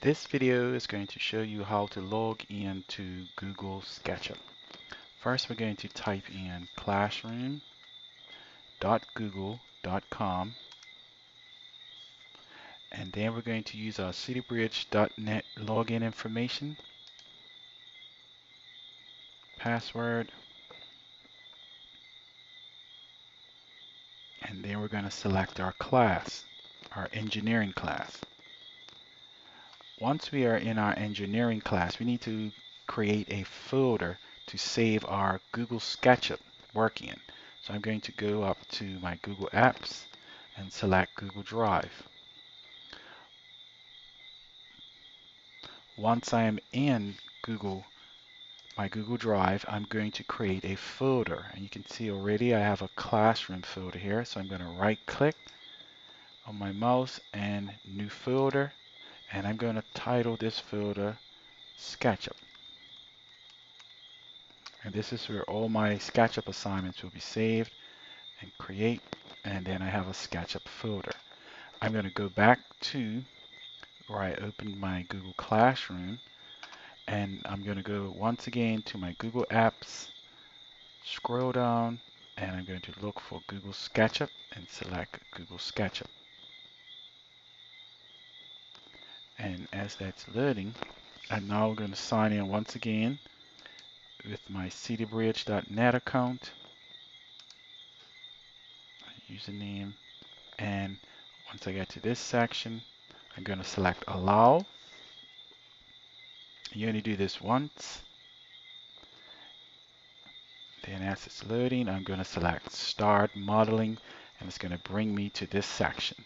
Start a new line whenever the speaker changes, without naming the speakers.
This video is going to show you how to log into Google Sketchup. First, we're going to type in classroom.google.com, and then we're going to use our citybridge.net login information, password, and then we're going to select our class, our engineering class. Once we are in our engineering class, we need to create a folder to save our Google Sketchup work in. So I'm going to go up to my Google Apps and select Google Drive. Once I'm in my Google Drive, I'm going to create a folder. And you can see already I have a classroom folder here. So I'm going to right click on my mouse and new folder. And I'm going to title this folder Sketchup. And this is where all my SketchUp assignments will be saved and create. And then I have a SketchUp folder. I'm going to go back to where I opened my Google Classroom. And I'm going to go once again to my Google Apps, scroll down, and I'm going to look for Google SketchUp and select Google SketchUp. And as that's loading, I'm now going to sign in once again with my citybridge.net account, username, and once I get to this section, I'm going to select allow. You only do this once. Then as it's loading, I'm going to select start modeling, and it's going to bring me to this section.